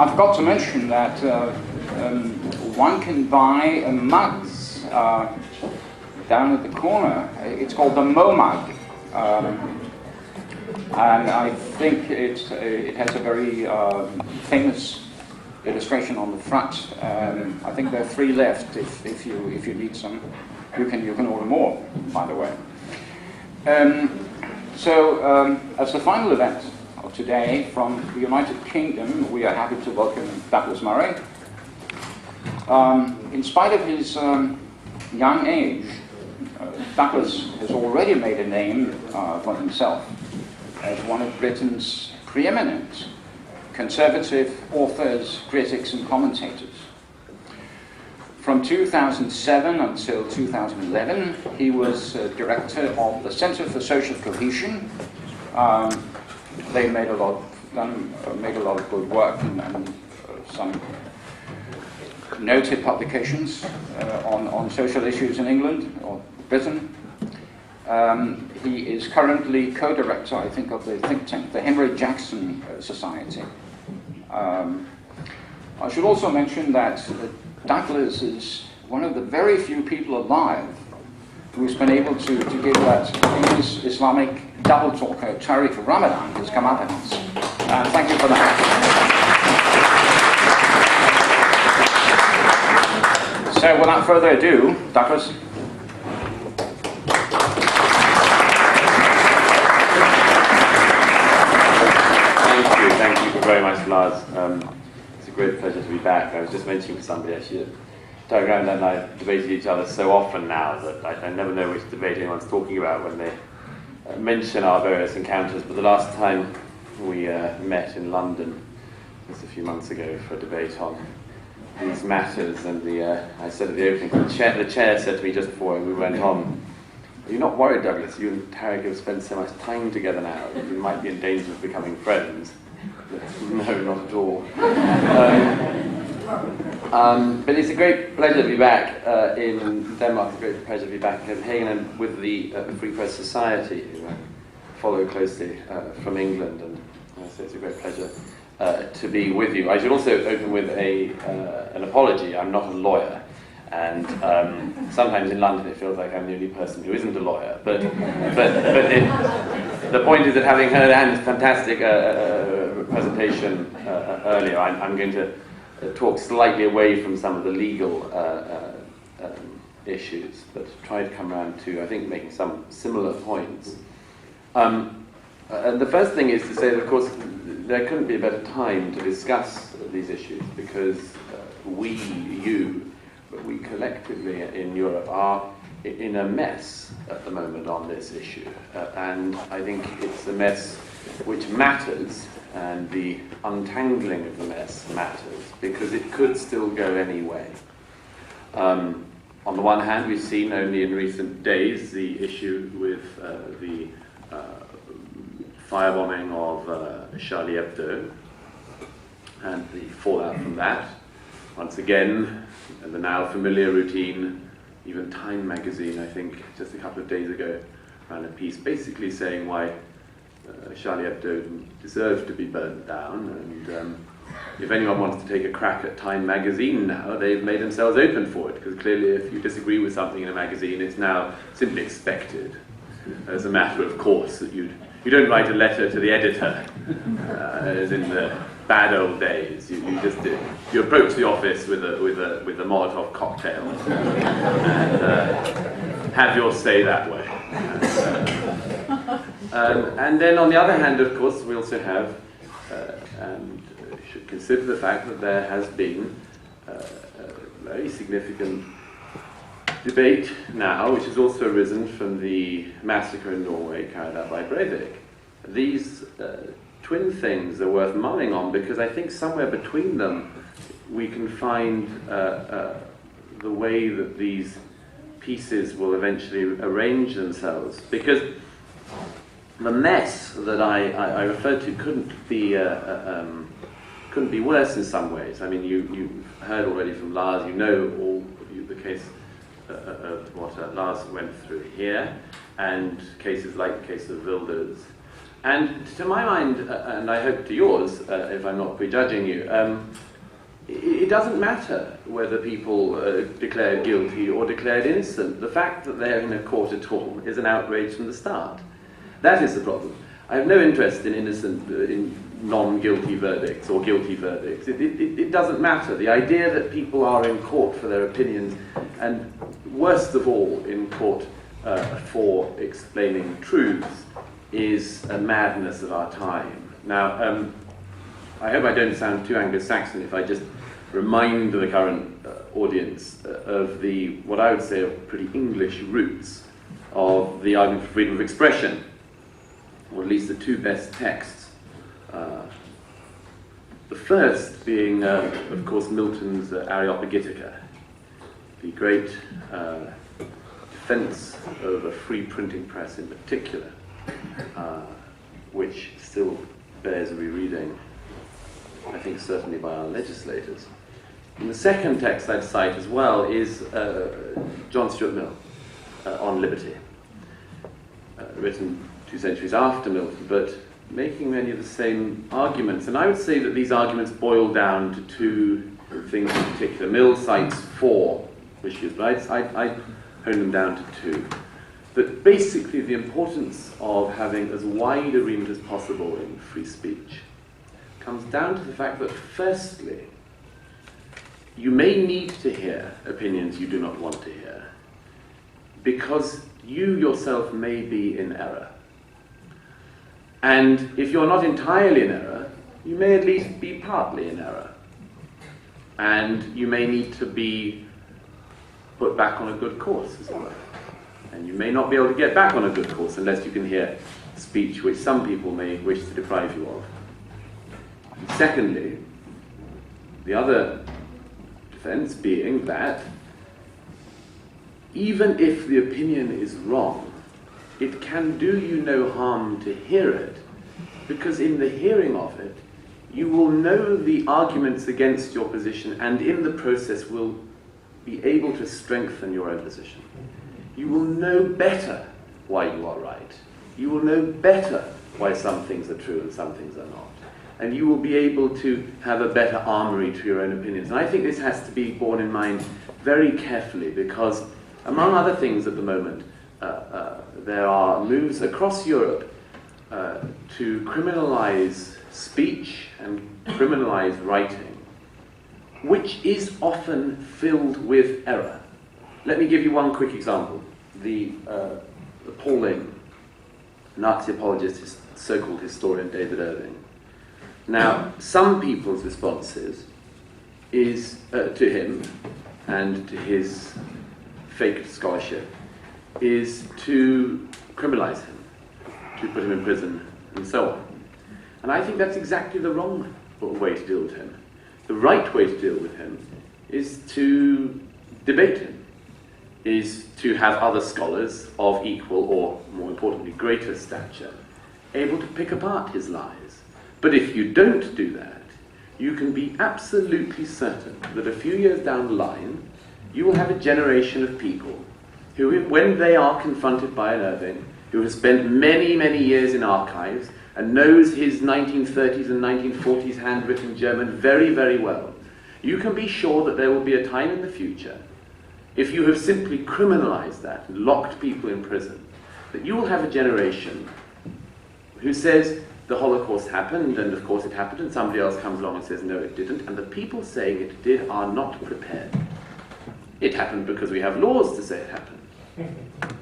I forgot to mention that one can buy mugs down at the corner. It's called the Mo mug, and I think it has a very famous illustration on the front. I think there are 3 left. If you need some, you can order more. By the way. As the final event of today from the United Kingdom, we are happy to welcome Douglas Murray. In spite of his young age, Douglas has already made a name for himself as one of Britain's preeminent conservative authors, critics and commentators. From 2007 until 2011, he was director of the Centre for Social Cohesion. They made a lot of good work and some noted publications on social issues in England or Britain. He is currently co-director, I think, of the think tank, the Henry Jackson Society. I should also mention that Douglas is one of the very few people alive who's been able to give that famous Islamic double talker, Tariq Ramadan, his comeuppance. And thank you for that. So without further ado, Douglas. Thank you very much, Lars. It's a great pleasure to be back. I was just mentioning to somebody actually that Doug and I debated each other so often now that I never know which debate anyone's talking about when they mention our various encounters. But the last time we met in London just a few months ago for a debate on these matters, and I said at the opening, the chair said to me just before we went on, "Are you not worried, Douglas? You and Tariq have spent so much time together now. You might be in danger of becoming friends." No, not at all. But it's a great pleasure to be back in Denmark. It's a great pleasure to be back in Copenhagen and with the Free Press Society, who I follow closely from England. And so it's a great pleasure to be with you. I should also open with an apology. I'm not a lawyer. And sometimes in London it feels like I'm the only person who isn't a lawyer. But the point is that having heard Anne's fantastic presentation earlier, I'm going to talk slightly away from some of the legal issues, but try to come around to, I think, making some similar points. And the first thing is to say that, of course, there couldn't be a better time to discuss these issues because we collectively in Europe are in a mess at the moment on this issue. And I think it's a mess which matters, and the untangling of the mess matters, because it could still go any way. On the one hand, we've seen only in recent days the issue with the firebombing of Charlie Hebdo and the fallout from that. Once again, the now familiar routine, even Time magazine, I think, just a couple of days ago, ran a piece basically saying why Charlie Hebdo deserves to be burnt down, and if anyone wants to take a crack at Time magazine now, they've made themselves open for it, because clearly if you disagree with something in a magazine, it's now simply expected, as a matter of course, that you don't write a letter to the editor, as in the bad old days. You approach the office with a Molotov cocktail and have your say that way. And then on the other hand, of course, we also have, and should consider the fact that there has been a very significant debate now, which has also arisen from the massacre in Norway carried out by Breivik. These twin things are worth mulling on, because I think somewhere between them we can find the way that these pieces will eventually arrange themselves. Because the mess that I referred to couldn't be worse in some ways. I mean, you heard already from Lars, you know the case of what Lars went through here, and cases like the case of Wilders And to my mind, and I hope to yours, if I'm not prejudging you, it doesn't matter whether people declared guilty or declared innocent. The fact that they're in a court at all is an outrage from the start. That is the problem. I have no interest in in non-guilty verdicts or guilty verdicts. It doesn't matter. The idea that people are in court for their opinions, and worst of all, in court for explaining truths, is a madness of our time. Now, I hope I don't sound too Anglo-Saxon if I just remind the current audience of what I would say are pretty English roots of the argument for freedom of expression, or at least the two best texts. The first being, of course, Milton's Areopagitica, the great defense of a free printing press in particular, which still bears rereading, I think certainly by our legislators. And the second text I'd cite as well is John Stuart Mill on liberty, written 2 centuries after Milton, but making many of the same arguments. And I would say that these arguments boil down to two things in particular. Mill cites 4 issues, but I hone them down to 2. But basically the importance of having as wide a remit as possible in free speech comes down to the fact that, firstly, you may need to hear opinions you do not want to hear, because you yourself may be in error. And if you're not entirely in error, you may at least be partly in error. And you may need to be put back on a good course as well. And you may not be able to get back on a good course unless you can hear speech which some people may wish to deprive you of. And secondly, the other defense being that even if the opinion is wrong, it can do you no harm to hear it, because in the hearing of it, you will know the arguments against your position, and in the process will be able to strengthen your own position. You will know better why you are right. You will know better why some things are true and some things are not. And you will be able to have a better armory to your own opinions. And I think this has to be borne in mind very carefully, because among other things at the moment, there are moves across Europe to criminalize speech and criminalize writing, which is often filled with error. Let me give you one quick example. The appalling Nazi apologist, so-called historian David Irving. Now, some people's responses is to him and to his faked scholarship is to criminalize him, to put him in prison, and so on. And I think that's exactly the wrong way to deal with him. The right way to deal with him is to debate him, is to have other scholars of equal or, more importantly, greater stature able to pick apart his lies. But if you don't do that, you can be absolutely certain that a few years down the line, you will have a generation of people who, when they are confronted by an Irving, who has spent many, many years in archives and knows his 1930s and 1940s handwritten German very, very well, you can be sure that there will be a time in the future, if you have simply criminalized that and locked people in prison, that you will have a generation who says the Holocaust happened, and of course it happened, and somebody else comes along and says no, it didn't, and the people saying it did are not prepared. It happened because we have laws to say it happened.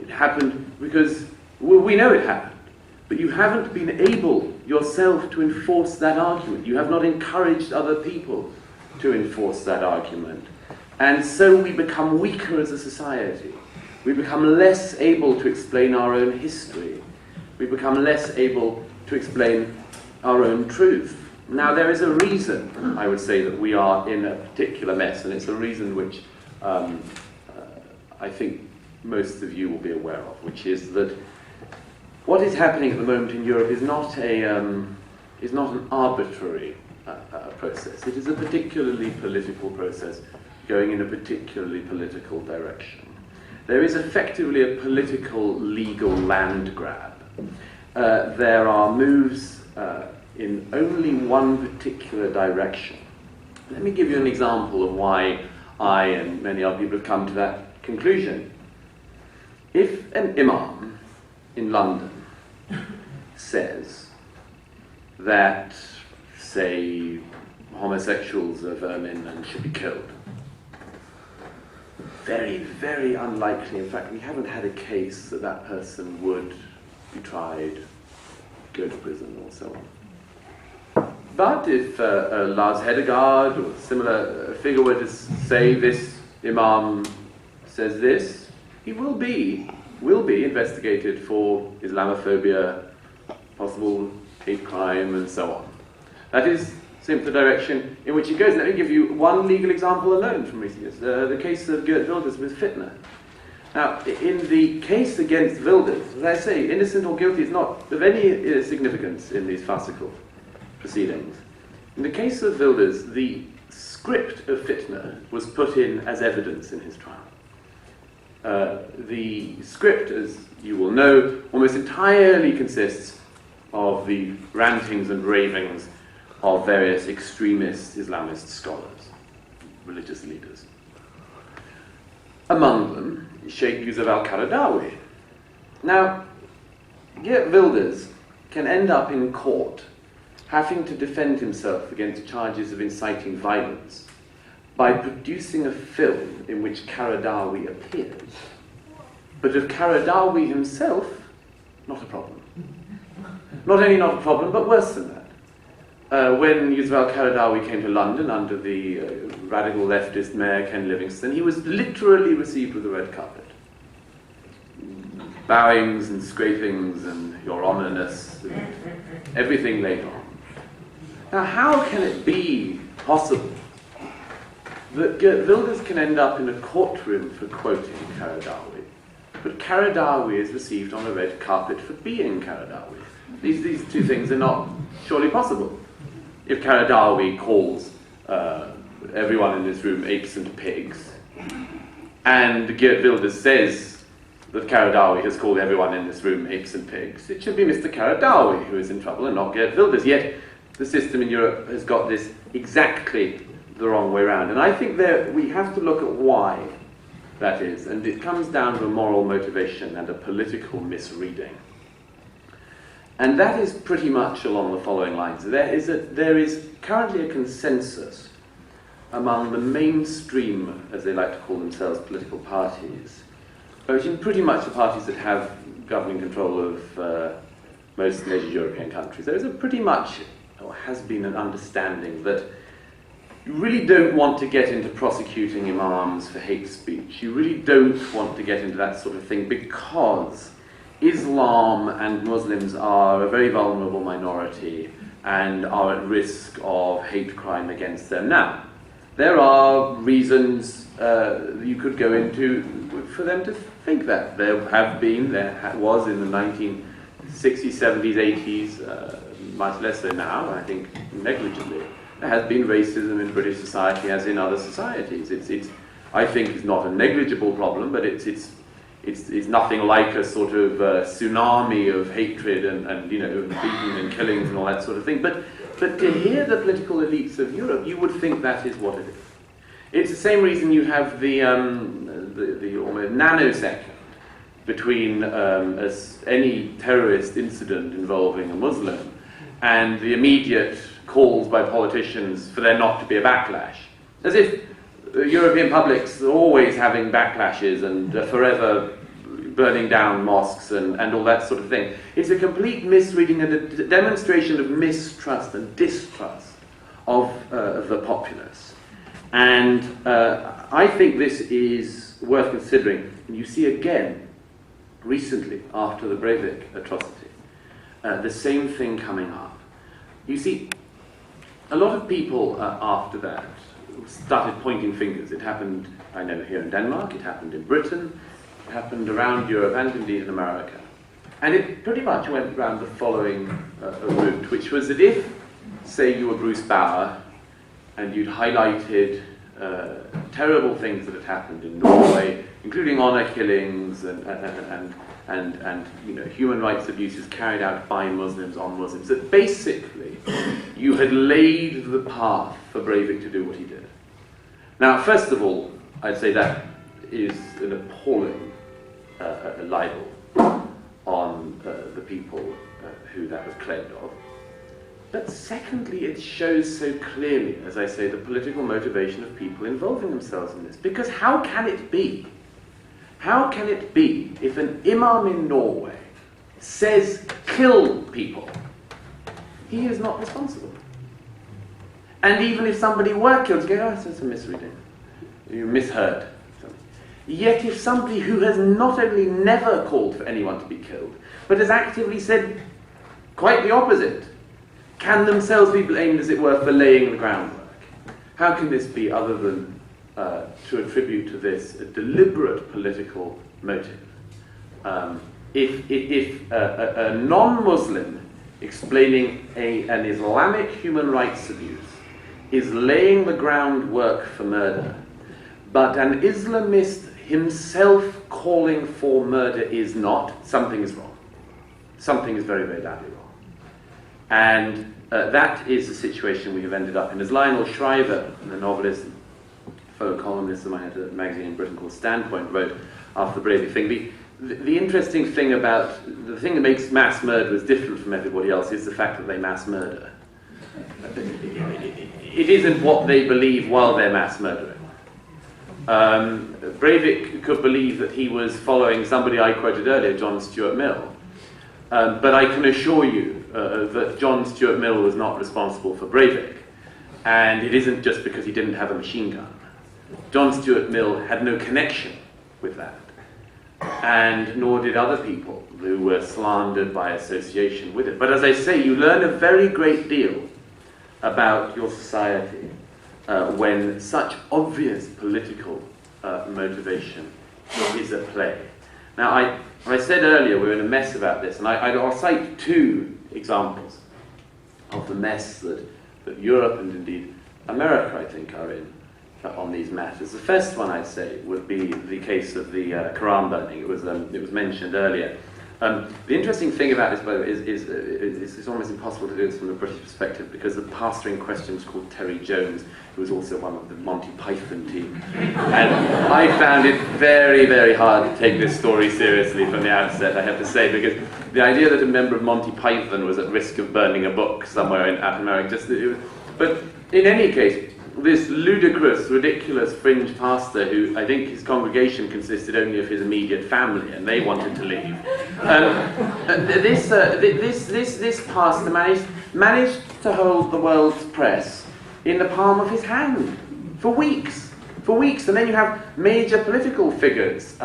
It happened because we know it happened. But you haven't been able yourself to enforce that argument. You have not encouraged other people to enforce that argument. And so we become weaker as a society. We become less able to explain our own history. We become less able to explain our own truth. Now, there is a reason, I would say, that we are in a particular mess, and it's a reason which I think most of you will be aware of, which is that what is happening at the moment in Europe is not an arbitrary process. It is a particularly political process going in a particularly political direction. There is effectively a political legal land grab. there are moves in only one particular direction. Let me give you an example of why I and many other people have come to that conclusion. If an imam in London says that, say, homosexuals are vermin and should be killed, very, very unlikely, in fact, we haven't had a case that that person would be tried, go to prison or so on. But if Lars Hedegaard or a similar figure were to say this imam says this, he will be investigated for Islamophobia, possible hate crime, and so on. That is simply the direction in which it goes. Let me give you one legal example alone from recent years. The case of Geert Wilders with fitna. Now, in the case against Wilders, as I say, innocent or guilty is not of any significance in these farcical proceedings. In the case of Wilders, the script of fitna was put in as evidence in his trial. The script, as you will know, almost entirely consists of the rantings and ravings of various extremist Islamist scholars, religious leaders. Among them, Sheikh Yusuf al-Qaradawi. Now, Geert Wilders can end up in court having to defend himself against charges of inciting violence by producing a film in which Qaradawi appears. But of Qaradawi himself, not a problem. Not only not a problem, but worse than that. When Yusuf al-Qaradawi came to London under the radical leftist mayor Ken Livingstone, he was literally received with a red carpet. Bowings and scrapings and your honor-ness, and everything laid on. Now, how can it be possible that Geert Wilders can end up in a courtroom for quoting Qaradawi, but Qaradawi is received on a red carpet for being Qaradawi? These two things are not surely possible. If Qaradawi calls everyone in this room apes and pigs, and Geert Wilders says that Qaradawi has called everyone in this room apes and pigs, it should be Mr. Qaradawi who is in trouble and not Geert Wilders. Yet the system in Europe has got this exactly the wrong way around. And I think that we have to look at why that is. And it comes down to a moral motivation and a political misreading. And that is pretty much along the following lines. There is currently a consensus among the mainstream, as they like to call themselves, political parties, which in pretty much the parties that have governing control of most major European countries. There is a pretty much, or has been, an understanding that you really don't want to get into prosecuting imams for hate speech. You really don't want to get into that sort of thing because Islam and Muslims are a very vulnerable minority and are at risk of hate crime against them. Now, there are reasons you could go into for them to think that. There was in the 1960s, 70s, 80s, much less so now, I think negligibly. There has been racism in British society as in other societies. I think it's not a negligible problem, but it's nothing like a sort of tsunami of hatred and beating and killings and all that sort of thing. But to hear the political elites of Europe, you would think that is what it is. It's the same reason you have the almost nanosecond between any terrorist incident involving a Muslim and the immediate calls by politicians for there not to be a backlash. As if European publics are always having backlashes and forever burning down mosques and all that sort of thing. It's a complete misreading and a demonstration of mistrust and distrust of the populace. And I think this is worth considering. And you see again, recently, after the Breivik atrocity, the same thing coming up. You see, a lot of people after that started pointing fingers. It happened, I know, here in Denmark, it happened in Britain, it happened around Europe and indeed in America. And it pretty much went around the following route, which was that if, say, you were Bruce Bauer and you'd highlighted terrible things that had happened in Norway, including honor killings and human rights abuses carried out by Muslims on Muslims, that basically you had laid the path for Breivik to do what he did. Now, first of all, I'd say that is an appalling libel on the people who that was claimed of. But secondly, it shows so clearly, as I say, the political motivation of people involving themselves in this. Because how can it be if an imam in Norway says kill people, he is not responsible? And even if somebody were killed, you go, oh, it's a misreading. You misheard something. Yet if somebody who has not only never called for anyone to be killed, but has actively said quite the opposite, can themselves be blamed, as it were, for laying the groundwork? How can this be other than to attribute to this a deliberate political motive? If a non-Muslim explaining an Islamic human rights abuse is laying the groundwork for murder, but an Islamist himself calling for murder is not, something is wrong. Something is very, very badly wrong. And that is the situation we have ended up in. As Lionel Shriver, the novelist, fellow columnist of mine at a magazine in Britain called Standpoint, wrote after the Breivik thing, the interesting thing about, the thing that makes mass murderers different from everybody else is the fact that they mass murder. It isn't what they believe while they're mass murdering. Breivik could believe that he was following somebody I quoted earlier, John Stuart Mill. But I can assure you that John Stuart Mill was not responsible for Breivik. And it isn't just because he didn't have a machine gun. John Stuart Mill had no connection with that. And nor did other people who were slandered by association with it. But as I say, you learn a very great deal about your society when such obvious political motivation is at play. Now, I said earlier we're in a mess about this, and I'll cite two examples of the mess that Europe and indeed America, I think, are in on these matters. The first one, I'd say, would be the case of the Quran burning. It was mentioned earlier. The interesting thing about this, by the way, is it's almost impossible to do this from a British perspective, because the pastor in question was called Terry Jones, who was also one of the Monty Python team. And I found it very, very hard to take this story seriously from the outset, I have to say, because the idea that a member of Monty Python was at risk of burning a book somewhere in America, but in any case, this ludicrous, ridiculous fringe pastor, who I think his congregation consisted only of his immediate family, and they wanted to leave. This pastor managed to hold the world's press in the palm of his hand for weeks. And then you have major political figures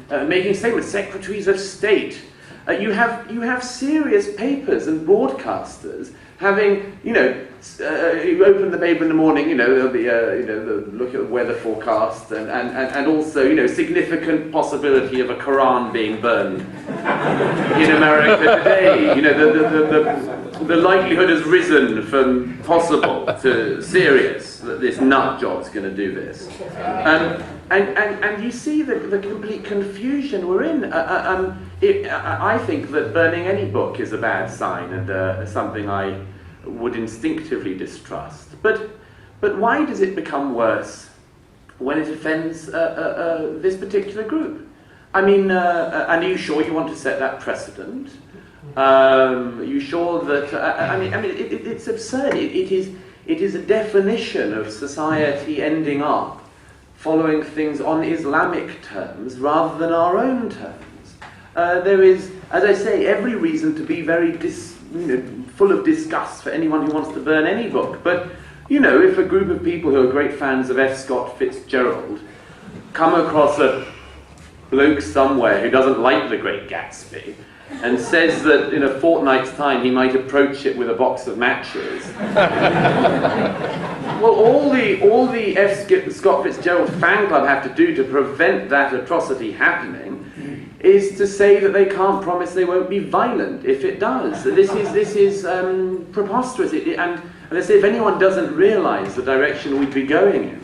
making statements, secretaries of state. You have serious papers and broadcasters having, you open the paper in the morning, there'll be the look at the weather forecast and also, significant possibility of a Quran being burned in America today. The likelihood has risen from possible to serious that this nut job's going to do this. And you see the complete confusion we're in. I think that burning any book is a bad sign and something I would instinctively distrust. But why does it become worse when it offends this particular group? I mean, and are you sure you want to set that precedent? Are you sure that... it's absurd. It is a definition of society ending up following things on Islamic terms rather than our own terms. There is, as I say, every reason to be very full of disgust for anyone who wants to burn any book. But, if a group of people who are great fans of F. Scott Fitzgerald come across a bloke somewhere who doesn't like The Great Gatsby and says that in a fortnight's time he might approach it with a box of matches, well, all the F. Scott Fitzgerald fan club have to do to prevent that atrocity happening is to say that they can't promise they won't be violent if it does. This is preposterous. And as I say, if anyone doesn't realise the direction we'd be going in,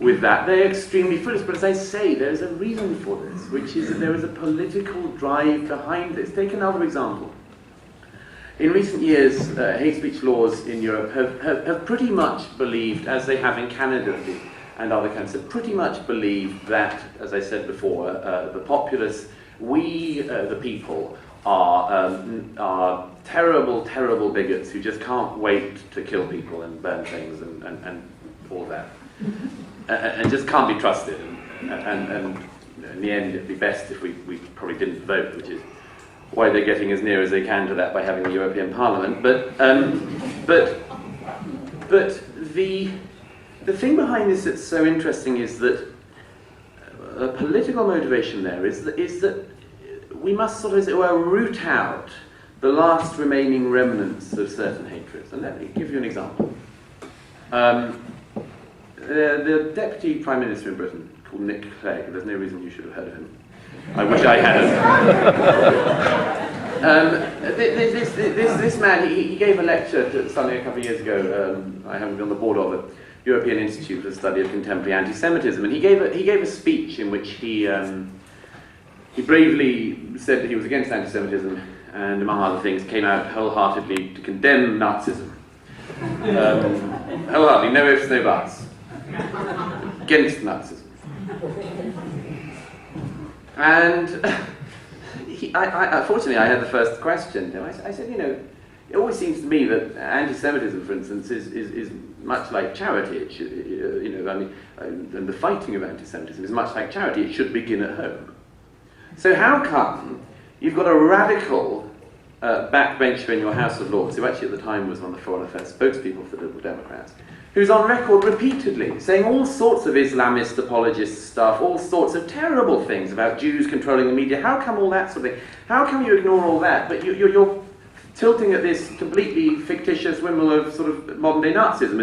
with that. They're extremely foolish, but as I say, there's a reason for this, which is that there is a political drive behind this. Take another example. In recent years, hate speech laws in Europe have pretty much believed, as they have in Canada and other countries, have pretty much believed that, as I said before, the populace, we, the people, are terrible, terrible bigots who just can't wait to kill people and burn things and all that. And just can't be trusted. And in the end, it'd be best if we probably didn't vote, which is why they're getting as near as they can to that by having the European Parliament. But the thing behind this that's so interesting is that a political motivation there is that we must sort of, as it were, root out the last remaining remnants of certain hatreds. And let me give you an example. The Deputy Prime Minister in Britain, called Nick Clegg, there's no reason you should have heard of him. I wish I hadn't. This man, he gave a lecture to something a couple of years ago. I haven't been on the board of it. European Institute for the Study of Contemporary Anti-Semitism, and he gave a speech in which he bravely said that he was against anti-Semitism, and among other things, came out wholeheartedly to condemn Nazism. Wholeheartedly, no ifs, no buts. Against Nazism. And unfortunately, I had the first question. I said, it always seems to me that anti-Semitism, for instance, is much like charity. It should, and the fighting of anti-Semitism is much like charity. It should begin at home. So how come you've got a radical backbencher in your House of Lords, who actually at the time was one of the Foreign Affairs spokespeople for the Liberal Democrats, who's on record repeatedly saying all sorts of Islamist apologist stuff, all sorts of terrible things about Jews controlling the media? How come all that sort of thing? How come you ignore all that? But you're tilting at this completely fictitious wimble of sort of modern-day Nazism,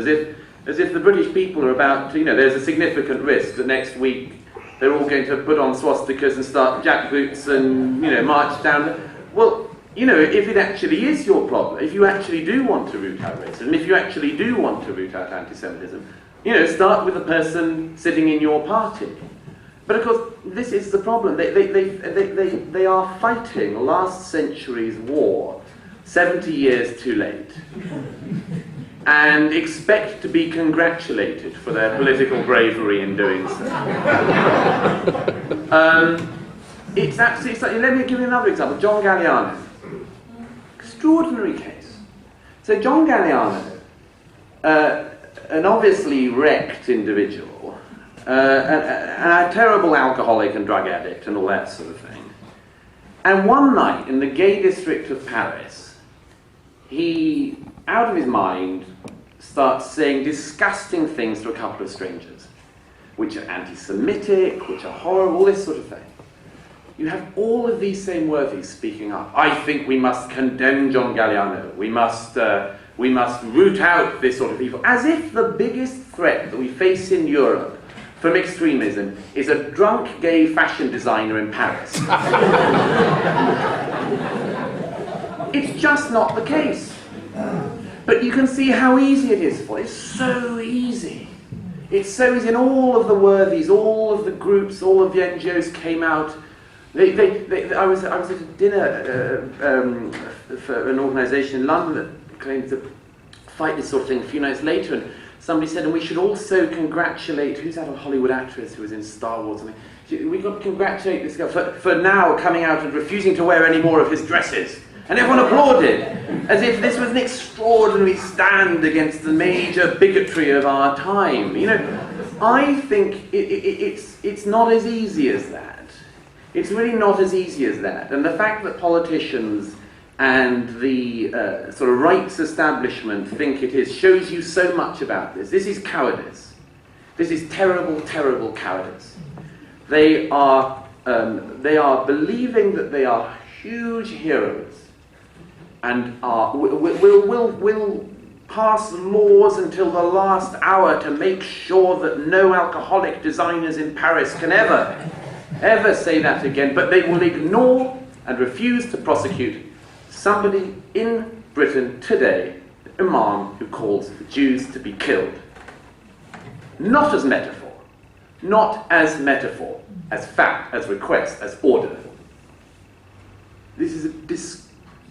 as if the British people are about to, there's a significant risk that next week they're all going to put on swastikas and start jackboots and, march down. Well, if it actually is your problem, if you actually do want to root out racism, if you actually do want to root out anti-Semitism, start with the person sitting in your party. But of course, this is the problem. They are fighting last century's war 70 years too late, and expect to be congratulated for their political bravery in doing so. It's absolutely. Let me give you another example. John Galliano. Extraordinary case. So John Galliano, an obviously wrecked individual, and a terrible alcoholic and drug addict and all that sort of thing. And one night in the gay district of Paris, he, out of his mind, starts saying disgusting things to a couple of strangers, which are anti-Semitic, which are horrible, all this sort of thing. You have all of these same worthies speaking up. I think we must condemn John Galliano. We must root out this sort of evil. As if the biggest threat that we face in Europe from extremism is a drunk gay fashion designer in Paris. It's just not the case. But you can see how easy it is for it. It's so easy. It's so easy. And all of the worthies, all of the groups, all of the NGOs came out. I was at a dinner for an organisation in London that claimed to fight this sort of thing a few nights later, and somebody said, and we should also congratulate, who's that Hollywood actress who was in Star Wars? We've got to congratulate this guy for now coming out and refusing to wear any more of his dresses. And everyone applauded, as if this was an extraordinary stand against the major bigotry of our time. I think it's not as easy as that. It's really not as easy as that. And the fact that politicians and the sort of rights establishment think it is shows you so much about this. This is cowardice. This is terrible, terrible cowardice. They are believing that they are huge heroes and will pass laws until the last hour to make sure that no alcoholic designers in Paris can ever say that again, but they will ignore and refuse to prosecute somebody in Britain today, an imam who calls for Jews to be killed. Not as metaphor, not as metaphor, as fact, as request, as order. This is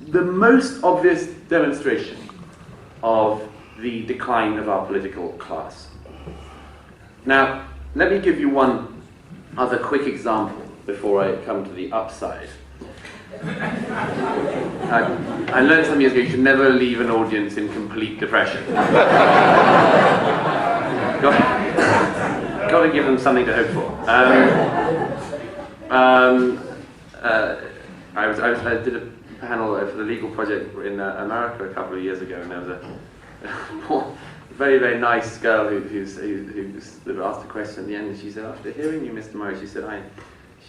the most obvious demonstration of the decline of our political class. Now, let me give you one other quick example before I come to the upside. I learned some years ago you should never leave an audience in complete depression. Got to give them something to hope for. I did a panel for the legal project in America a couple of years ago, and there was a very, very nice girl who asked a question at the end, and she said, after hearing you, Mr. Murray, she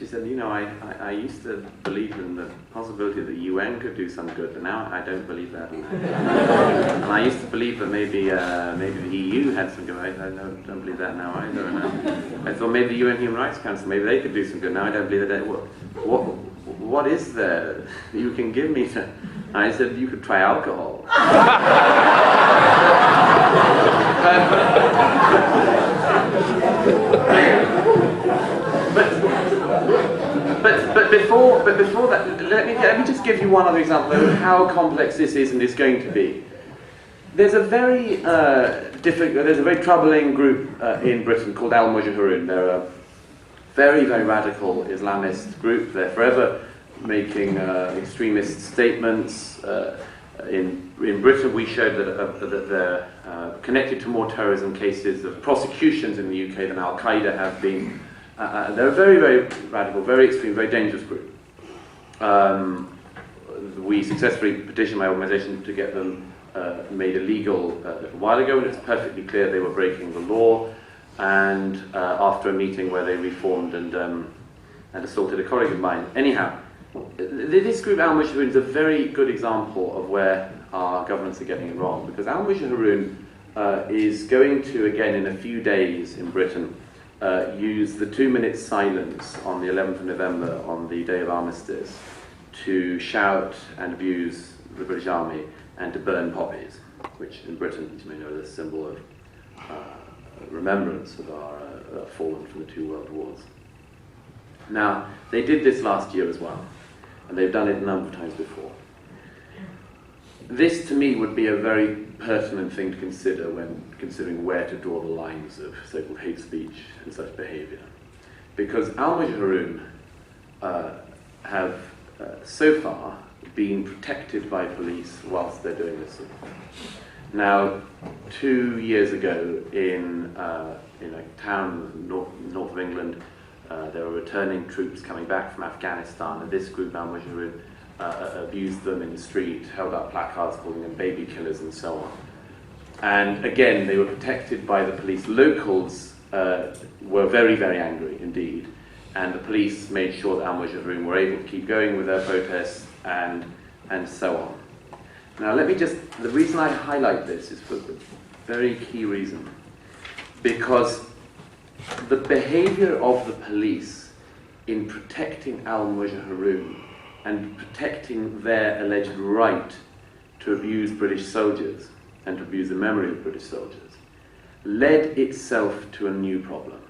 said, you know, I used to believe in the possibility that the UN could do some good, but now I don't believe that. And I used to believe that maybe the EU had some good. I don't believe that now either. And I thought maybe the UN Human Rights Council, maybe they could do some good. Now I don't believe that. What is there that you can give me to? And I said, you could try alcohol. But before that, let me just give you one other example of how complex this is and is going to be. There's a very troubling group in Britain called Al-Mujahirun. They're a very, very radical Islamist group. They're forever making extremist statements. In Britain, we showed that they're connected to more terrorism cases of prosecutions in the UK than Al-Qaeda have been. They're a very, very radical, very extreme, very dangerous group. We successfully petitioned my organisation to get them made illegal a little while ago, and it's perfectly clear they were breaking the law. And after a meeting where they reformed and assaulted a colleague of mine. Anyhow, this group, Al-Mujahirun, is a very good example of where our governments are getting it wrong, because Al-Mujahirun is going to, again in a few days in Britain, use the 2-minute silence on the 11th of November, on the day of armistice, to shout and abuse the British Army and to burn poppies, which in Britain, as you may know, is a symbol of remembrance of our fallen from the 2 world wars. Now, they did this last year as well, and they've done it a number of times before. This, to me, would be a very pertinent thing to consider when considering where to draw the lines of so-called hate speech and such behaviour. Because Al-Mujahirun have so far been protected by police whilst they're doing this. Now, 2 years ago in a town north of England, there were returning troops coming back from Afghanistan, and this group, Al-Mujahirun, abused them in the street, held up placards calling them baby killers and so on. And again, they were protected by the police. Locals were very, very angry indeed, and the police made sure that Al-Mujahirun were able to keep going with their protests and so on. Now let me the reason I highlight this is for a very key reason. Because the behavior of the police in protecting Al-Mujahirun and protecting their alleged right to abuse British soldiers and to abuse the memory of British soldiers led itself to a new problem,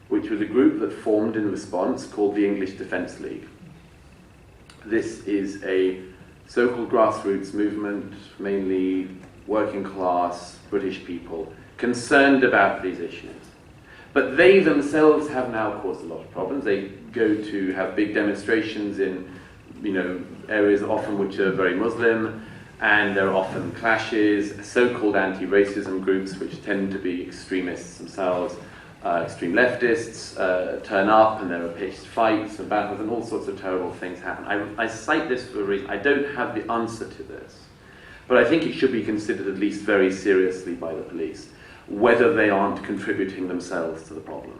which was a group that formed in response called the English Defence League. This is a so-called grassroots movement, mainly working class British people, concerned about these issues. But they themselves have now caused a lot of problems. They go to have big demonstrations in areas often which are very Muslim, and there are often clashes. So-called anti-racism groups, which tend to be extremists themselves, extreme leftists, turn up, and there are pitched fights and battles, and all sorts of terrible things happen. I cite this for a reason. I don't have the answer to this, but I think it should be considered at least very seriously by the police, whether they aren't contributing themselves to the problem.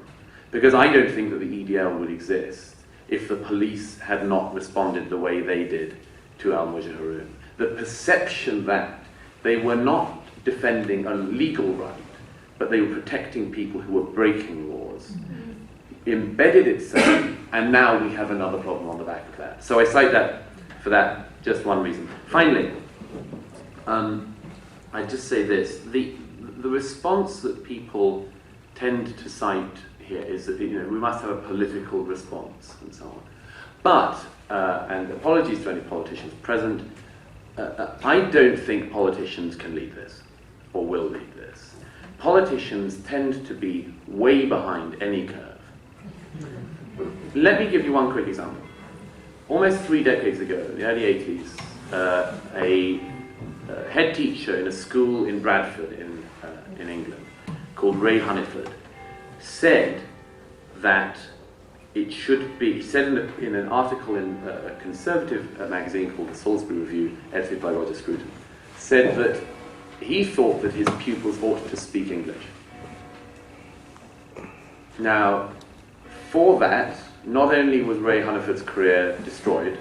Because I don't think that the EDL would exist if the police had not responded the way they did to Al-Mujahirun. The perception that they were not defending a legal right, but they were protecting people who were breaking laws, embedded itself, and now we have another problem on the back of that. So I cite that for that just one reason. Finally, I just say this. The response that people tend to cite here is that, you know, we must have a political response and so on. But, and apologies to any politicians present, I don't think politicians can lead this, or will lead this. Politicians tend to be way behind any curve. Let me give you one quick example. Almost 3 decades ago, in the early 80s, a head teacher in a school in Bradford in England called Ray Hunniford said that it should be, he said in an article in a conservative magazine called the Salisbury Review, edited by Roger Scruton, said that he thought that his pupils ought to speak English. Now, for that, not only was Ray Hunniford's career destroyed,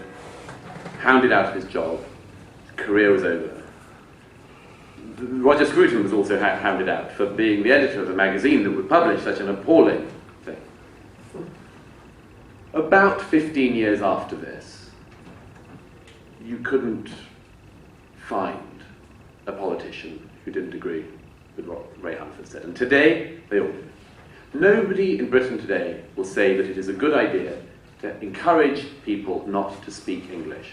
hounded out of his job, his career was over. Roger Scruton was also hounded out for being the editor of a magazine that would publish such an appalling thing. About 15 years after this, you couldn't find a politician who didn't agree with what Ray Hunniford said. And today, they all do. Nobody in Britain today will say that it is a good idea to encourage people not to speak English,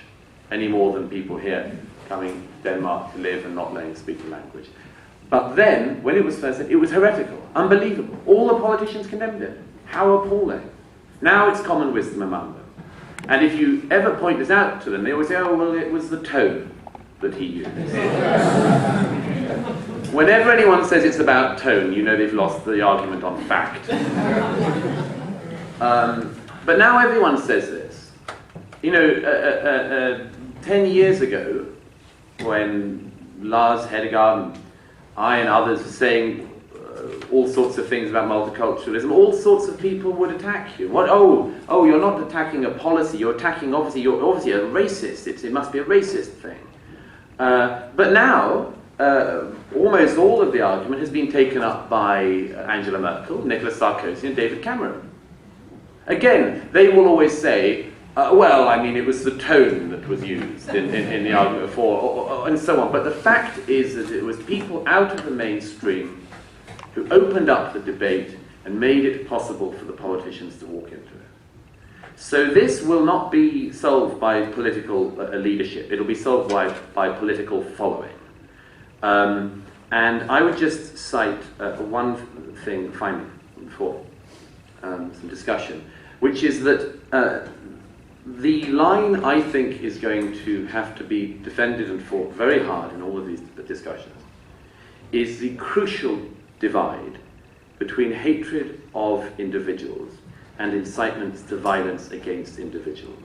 any more than people here coming to Denmark to live and not learning to speak the language. But then, when it was first said, it was heretical, unbelievable. All the politicians condemned it. How appalling. Now it's common wisdom among them. And if you ever point this out to them, they always say, oh, well, it was the tone that he used. Whenever anyone says it's about tone, you know they've lost the argument on fact. But now everyone says this. You know, 10 years ago, when Lars Hedegaard and I and others were saying all sorts of things about multiculturalism, all sorts of people would attack you. What? Oh, you're not attacking a policy. You're attacking, you're obviously a racist. It must be a racist thing. But now, almost all of the argument has been taken up by Angela Merkel, Nicolas Sarkozy, and David Cameron. Again, they will always say, well, I mean, it was the tone that was used in the argument for, and so on. But the fact is that it was people out of the mainstream who opened up the debate and made it possible for the politicians to walk into it. So this will not be solved by political leadership. It'll be solved by political following. And I would just cite one thing finally for some discussion, which is that the line, I think, is going to have to be defended and fought very hard in all of these discussions, is the crucial divide between hatred of individuals and incitements to violence against individuals,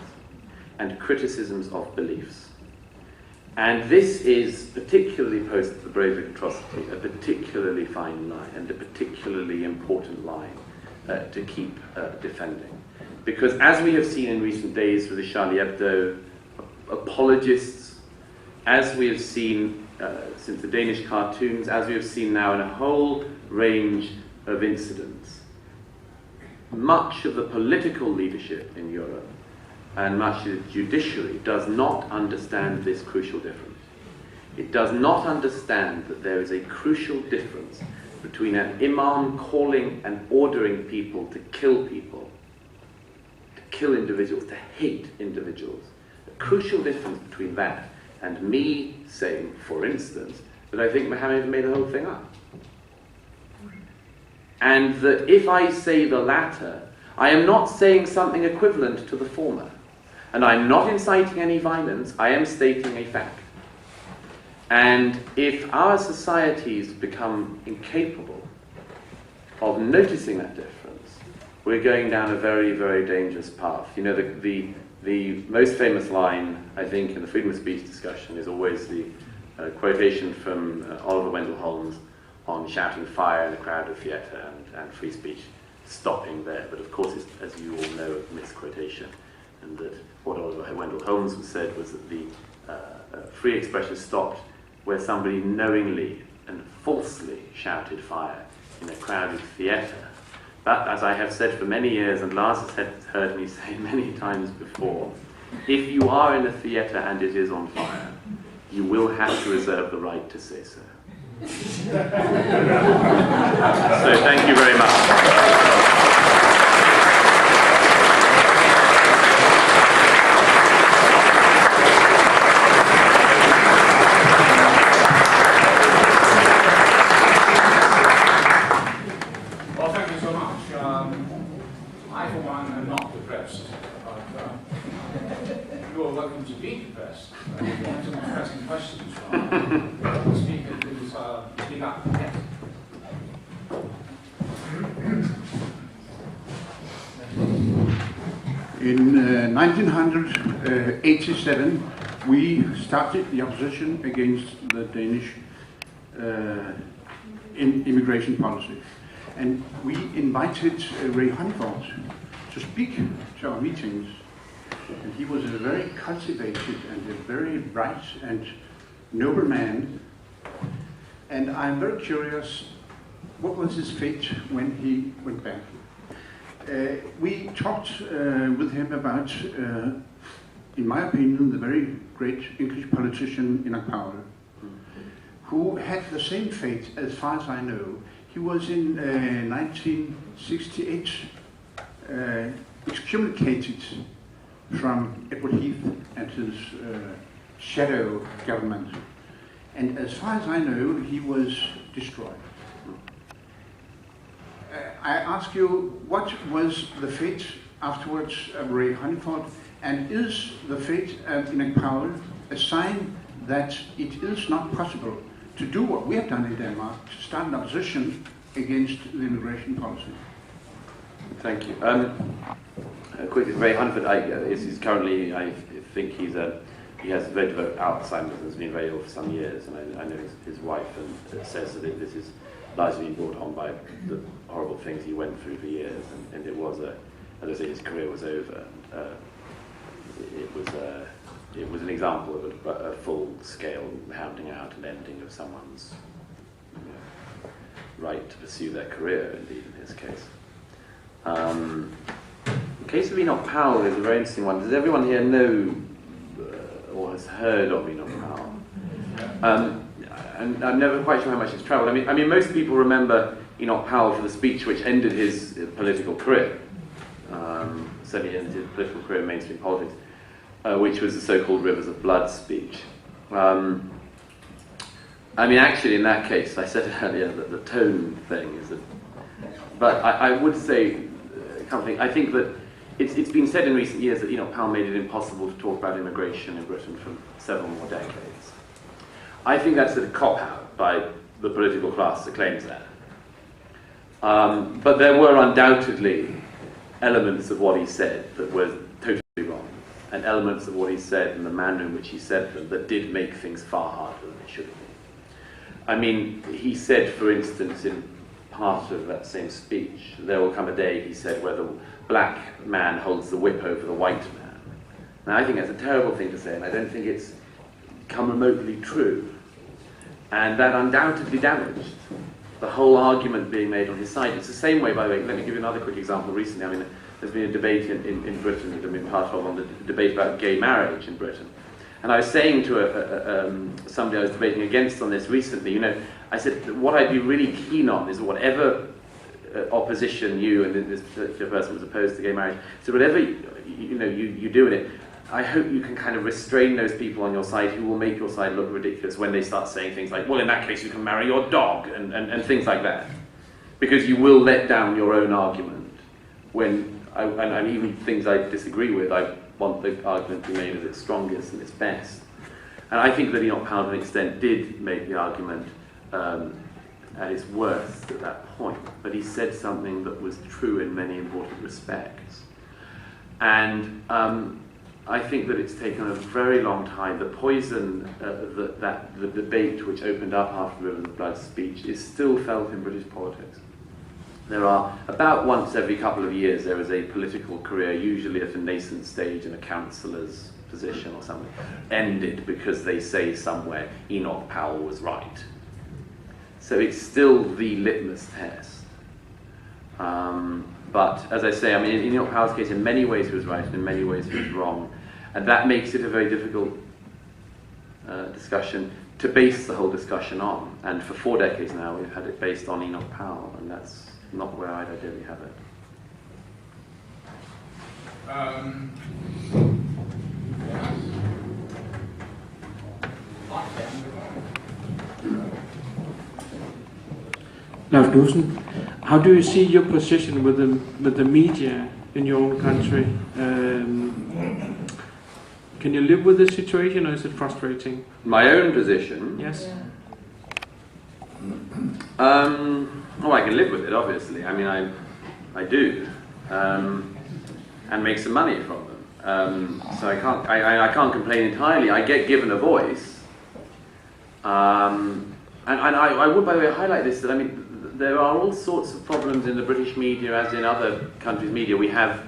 and criticisms of beliefs. And this is, particularly post the Breivik atrocity, a particularly fine line and a particularly important line to keep defending. Because as we have seen in recent days with the Charlie Hebdo apologists, as we have seen since the Danish cartoons, as we have seen now in a whole range of incidents, much of the political leadership in Europe and much of the judiciary does not understand this crucial difference. It does not understand that there is a crucial difference between an imam calling and ordering people to kill individuals, to hate individuals. A crucial difference between that and me saying, for instance, that I think Mohammed made the whole thing up. And that if I say the latter, I am not saying something equivalent to the former. And I'm not inciting any violence, I am stating a fact. And if our societies become incapable of noticing that difference, we're going down a very, very dangerous path. You know, the most famous line, I think, in the freedom of speech discussion is always the quotation from Oliver Wendell Holmes on shouting fire in a crowded theatre and free speech stopping there. But of course, it's, as you all know, a misquotation. And that what Oliver Wendell Holmes said was that the free expression stopped where somebody knowingly and falsely shouted fire in a crowded theatre. But as I have said for many years, and Lars has heard me say many times before, if you are in a theatre and it is on fire, you will have to reserve the right to say so. So thank you very much. so much. I, for one, am not depressed, but you are welcome to be depressed. If you have some pressing questions, the speaker please speak up. Yes. In 1987, we started the opposition against the Danish immigration policy. And we invited Ray Hunford to speak to our meetings. And he was a very cultivated and a very bright and noble man. And I'm very curious, what was his fate when he went back? We talked with him about, in my opinion, the very great English politician Enoch Powell, who had the same fate as far as I know. He was in 1968 excommunicated from Edward Heath and his shadow government. And as far as I know, he was destroyed. I ask you, what was the fate afterwards of Ray Hunford, and is the fate of Enoch Powell a sign that it is not possible to do what we have done in Denmark, to start an opposition against the immigration policy? Thank you. Quickly, Ray Hunford is currently, I think he has very developed Alzheimer's and has been very ill for some years, and I know his wife and says that this is largely brought on by the horrible things he went through for years, and it was as I say, his career was over. It was an example of a full-scale hounding out and ending of someone's right to pursue their career, indeed, in his case. The case of Enoch Powell is a very interesting one. Does everyone here know or has heard of Enoch Powell? And I'm never quite sure how much it's travelled. I mean, most people remember Enoch Powell for the speech which ended his political career. Certainly ended his political career in mainstream politics, which was the so-called Rivers of Blood speech. I mean, actually, in that case, I said earlier that the tone thing is but I would say, I think that it's been said in recent years that Enoch Powell made it impossible to talk about immigration in Britain for several more decades. I think that's a cop-out by the political class that claims that. But there were undoubtedly elements of what he said that were totally wrong, and elements of what he said and the manner in which he said them that did make things far harder than they should have been. I mean, he said, for instance, in part of that same speech, there will come a day, he said, where the black man holds the whip over the white man. Now, I think that's a terrible thing to say, and I don't think it's come remotely true. And that undoubtedly damaged the whole argument being made on his side. It's the same way, by the way, let me give you another quick example. Recently, I mean, there's been a debate in Britain that I've been part of on the debate about gay marriage in Britain. And I was saying to somebody I was debating against on this recently, I said, what I'd be really keen on is whatever opposition you, and this particular person was opposed to gay marriage, so whatever you do in it, I hope you can kind of restrain those people on your side who will make your side look ridiculous when they start saying things like, well, in that case you can marry your dog, and things like that. Because you will let down your own argument when, and even things I disagree with, I want the argument to be made at its strongest and its best. And I think that Enoch Powell, to an extent, did make the argument at its worst at that point. But he said something that was true in many important respects. And I think that it's taken a very long time. The poison, the debate which opened up after the Rivers of Blood speech is still felt in British politics. There are, about once every couple of years, there is a political career, usually at a nascent stage in a councillor's position or something, ended because they say somewhere Enoch Powell was right. So it's still the litmus test. But as I say, I mean, in Enoch Powell's case, in many ways he was right, and in many ways he was wrong. And that makes it a very difficult discussion to base the whole discussion on. And for 4 decades now, we've had it based on Enoch Powell, and that's not where I'd ideally have it. Lars Knudsen, How do you see your position with the media in your own country? Can you live with this situation, or is it frustrating? My own position? Yes. Oh, I can live with it, obviously. I mean, I do, and make some money from them. So I can't complain entirely. I get given a voice, and I would, by the way, highlight this, that I mean, there are all sorts of problems in the British media, as in other countries' media. We have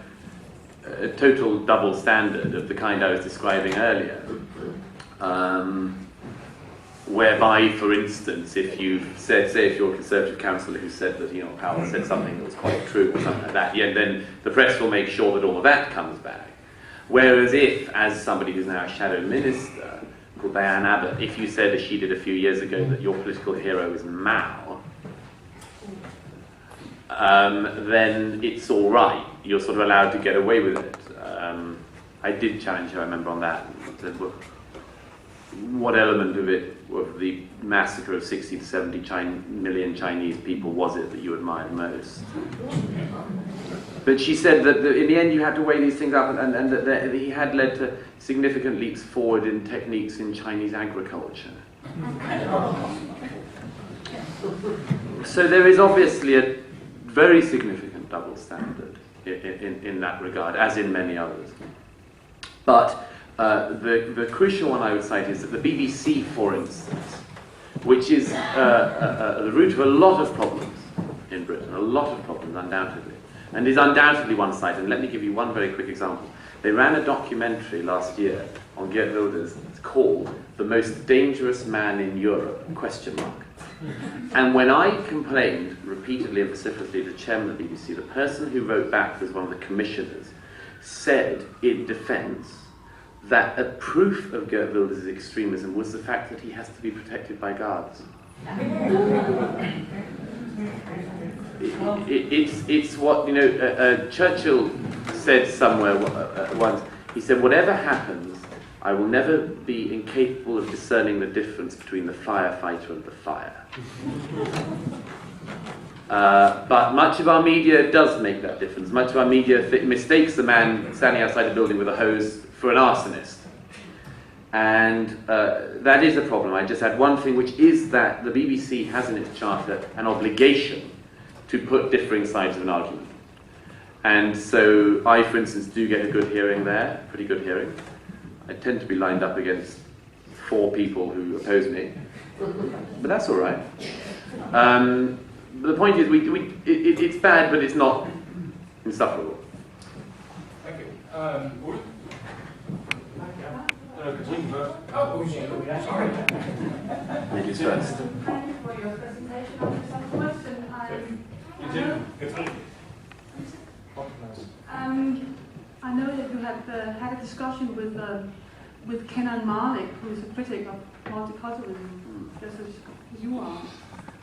a total double standard of the kind I was describing earlier, whereby, for instance, if you said, say, if you're a Conservative councillor who said that, you know, Powell said something that was quite true or something like that, yeah, then the press will make sure that all of that comes back. Whereas if, as somebody who's now a shadow minister, called Diane Abbott, if you said, as she did a few years ago, that your political hero is Mao, then it's all right. You're sort of allowed to get away with it. I did challenge her, I remember, on that. And said, well, what element of it, of the massacre of 60 to 70 million Chinese people, was it that you admired most? But she said that in the end you had to weigh these things up, and that he had led to significant leaps forward in techniques in Chinese agriculture. So there is obviously a very significant double standard in that regard, as in many others. But the crucial one I would cite is that the BBC, for instance, which is the root of a lot of problems in Britain, a lot of problems, undoubtedly, and is undoubtedly one-sided. And let me give you one very quick example. They ran a documentary last year on Geert Wilders. It's called "The Most Dangerous Man in Europe?" ? And when I complained repeatedly and vociferously to the chairman of the BBC, the person who wrote back was one of the commissioners, said in defence that a proof of Geert Wilders' extremism was the fact that he has to be protected by guards. It's what, you know, Churchill said somewhere once. He said, whatever happens, I will never be incapable of discerning the difference between the firefighter and the fire. But much of our media does make that difference. Much of our media mistakes the man standing outside a building with a hose for an arsonist. And that is a problem. I just add one thing, which is that the BBC has in its charter an obligation to put differing sides of an argument. And so I, for instance, do get a good hearing there, pretty good hearing. I tend to be lined up against 4 people who oppose me, but that's all right. The point is, it's bad, but it's not insufferable. Thank you. Katrine first. Oh, sorry. Ladies first. Thank you for your presentation. I have some question. I know that you have had a discussion with Kenan Malik, who is a critic of multiculturalism, just as you are.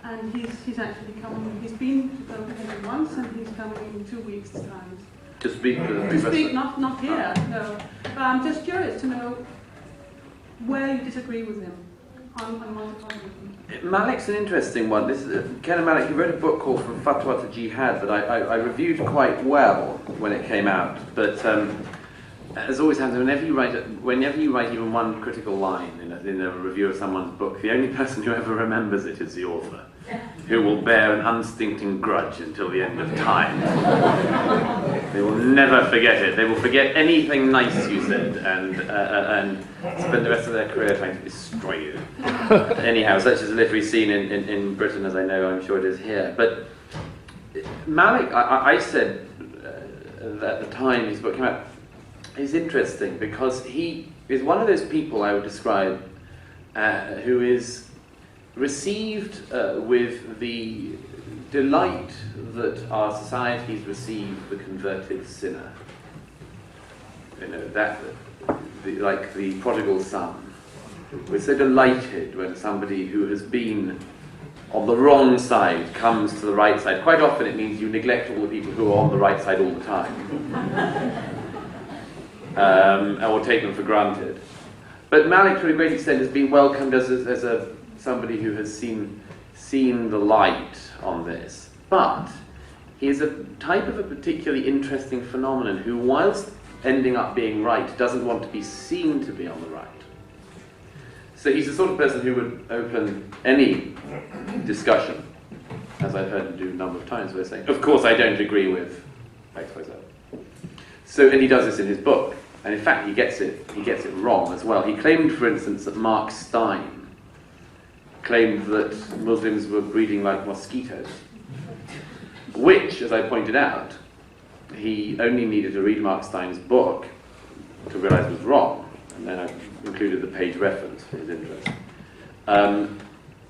And he's actually coming. He's been to Copenhagen once, and he's coming in 2 weeks' time. To speak, not here. No. But I'm just curious to know where you disagree with him on multiculturalism. Malik's an interesting one. This is Kenan Malik. He wrote a book called From Fatwa to Jihad that I reviewed quite well when it came out. But as always happens, whenever you write even one critical line in a review of someone's book, the only person who ever remembers it is the author, who will bear an unstinting grudge until the end of time. They will never forget it. They will forget anything nice you said and spend the rest of their career trying to destroy you. Anyhow, such is the literary scene in Britain, as I know, I'm sure it is here. But Malik, I said at the time his book came out, is interesting because he is one of those people I would describe who is received with the delight that our societies receive the converted sinner. You know, like the prodigal son. We're so delighted when somebody who has been on the wrong side comes to the right side. Quite often it means you neglect all the people who are on the right side all the time. Or take them for granted. But Malik, to a great extent, has been welcomed as somebody who has seen the light on this. But is a type of a particularly interesting phenomenon who, whilst ending up being right, doesn't want to be seen to be on the right. So he's the sort of person who would open any discussion, as I've heard him do a number of times, by saying, of course I don't agree with X, Y, Z. So, and he does this in his book, and in fact he gets it wrong as well. He claimed, for instance, that Mark Stein claimed that Muslims were breeding like mosquitoes, which, as I pointed out, he only needed to read Mark Stein's book to realize was wrong, and then I included the page reference for his interest.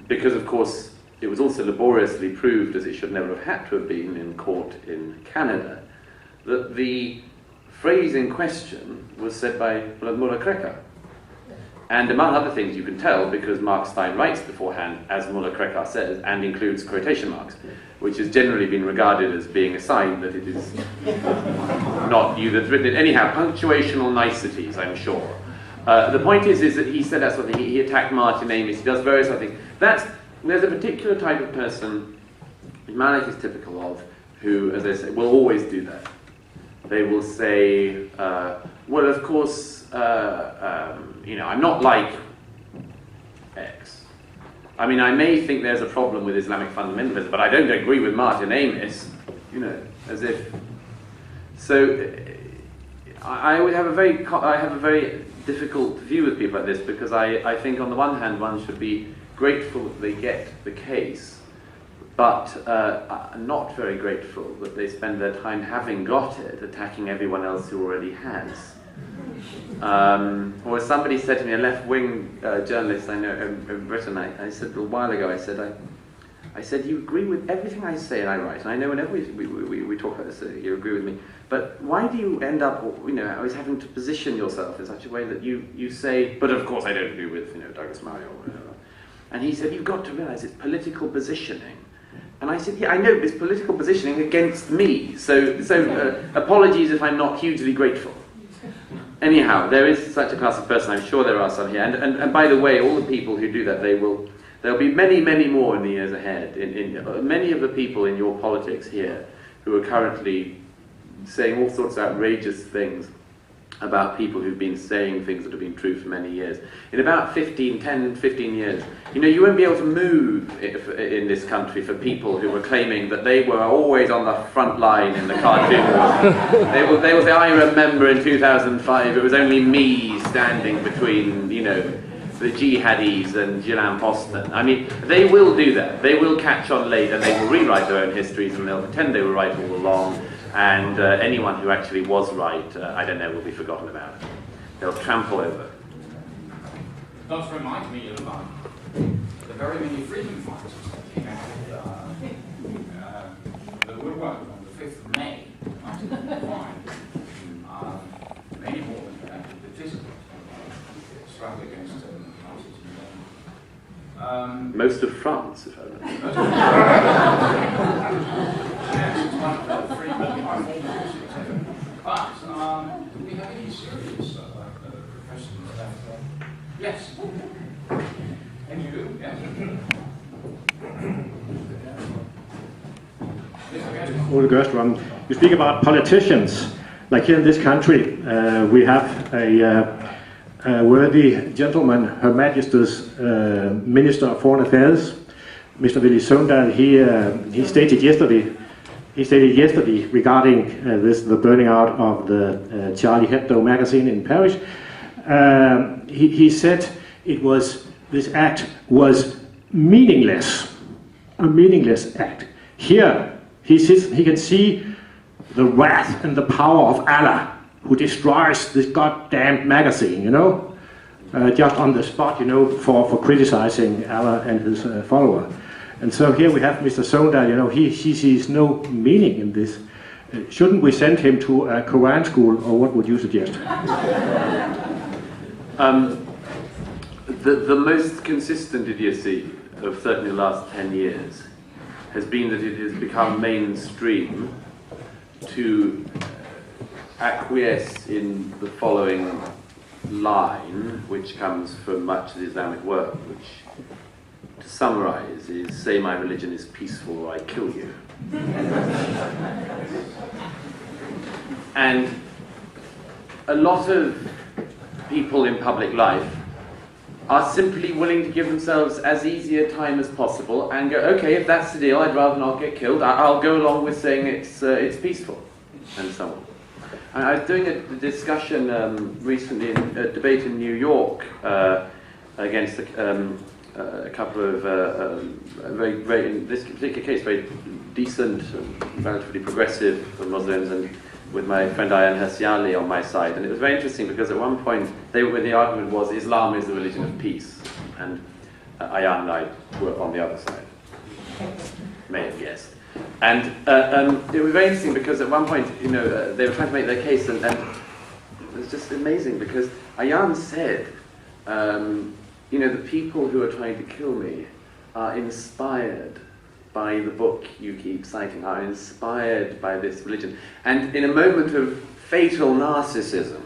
Because, of course, it was also laboriously proved, as it should never have had to have been in court in Canada, that the phrase in question was said by Mullah Krekar. And among other things, you can tell, because Mark Stein writes beforehand, as Mullah Krekar says, and includes quotation marks, which has generally been regarded as being a sign that it is not you that's written it. Anyhow, punctuational niceties, I'm sure. The point is that he said that sort of thing. He attacked Martin Amis. He does various other things. There's a particular type of person Malik is typical of, who, as I say, will always do that. They will say, well, of course, I'm not like X. I mean, I may think there's a problem with Islamic fundamentalism, but I don't agree with Martin Amis, as if. So, I have a very difficult view with people like this, because I think on the one hand one should be grateful that they get the case, but not very grateful that they spend their time, having got it, attacking everyone else who already has. Or as somebody said to me, a left-wing journalist I know in Britain, I said a while ago, I said, you agree with everything I say and I write, and I know whenever we talk about this, you agree with me, but why do you end up, always having to position yourself in such a way that you say, but of course I don't agree with, Douglas Murray or whatever. And he said, you've got to realize it's political positioning. And I said, yeah, I know, it's political positioning against me, so apologies if I'm not hugely grateful. Anyhow, there is such a class of person, I'm sure there are some here, and by the way, all the people who do that, there'll be many, many more in the years ahead. Many of the people in your politics here who are currently saying all sorts of outrageous things about people who've been saying things that have been true for many years. In about 10, 15 years, you won't be able to move in this country for people who were claiming that they were always on the front line in the cartoon war. They will say, I remember in 2005, it was only me standing between, the jihadis and Gillan Poston. I mean, they will do that. They will catch on late, and they will rewrite their own histories, and they'll pretend they were right all along. And anyone who actually was right, I don't know, will be forgotten about. They'll trample over. Does remind me of the very many freedom fighters that came out of the woodwork on the 5th of May, 1945. Many more than the physical struggle against Nazis and most of France, if I remember. Yes, it's one of the 3 million performances, etc. But do we have any serious questions left? Yes. And you do, yes. Ole Gerstrom, you speak about politicians. Like here in this country, we have a worthy gentleman, Her Majesty's Minister of Foreign Affairs, Mr. Willy Søvndal. He stated yesterday regarding the burning out of the Charlie Hebdo magazine in Paris. He said this act was meaningless, a meaningless act. Here he can see the wrath and the power of Allah, who destroys this goddamn magazine, just on the spot, for criticizing Allah and his follower. And so here we have Mr. Søvndal, he sees no meaning in this. Shouldn't we send him to a Quran school, or what would you suggest? The most consistent idiocy of certainly the last 10 years has been that it has become mainstream to acquiesce in the following line, which comes from much of the Islamic work, which, to summarize, is say my religion is peaceful or I kill you. And a lot of people in public life are simply willing to give themselves as easy a time as possible and go, okay, if that's the deal, I'd rather not get killed. I'll go along with saying it's peaceful, and so on. And I was doing a discussion recently, a debate in New York against a couple of very, in this particular case, very decent, relatively progressive Muslims, and with my friend Ayaan Hirsi Ali on my side. And it was very interesting because at one point, the argument was Islam is the religion of peace. And Ayaan and I were on the other side. May have guessed. And it was very interesting because at one point, they were trying to make their case, and it was just amazing because Ayaan said, the people who are trying to kill me are inspired by the book you keep citing, are inspired by this religion. And in a moment of fatal narcissism,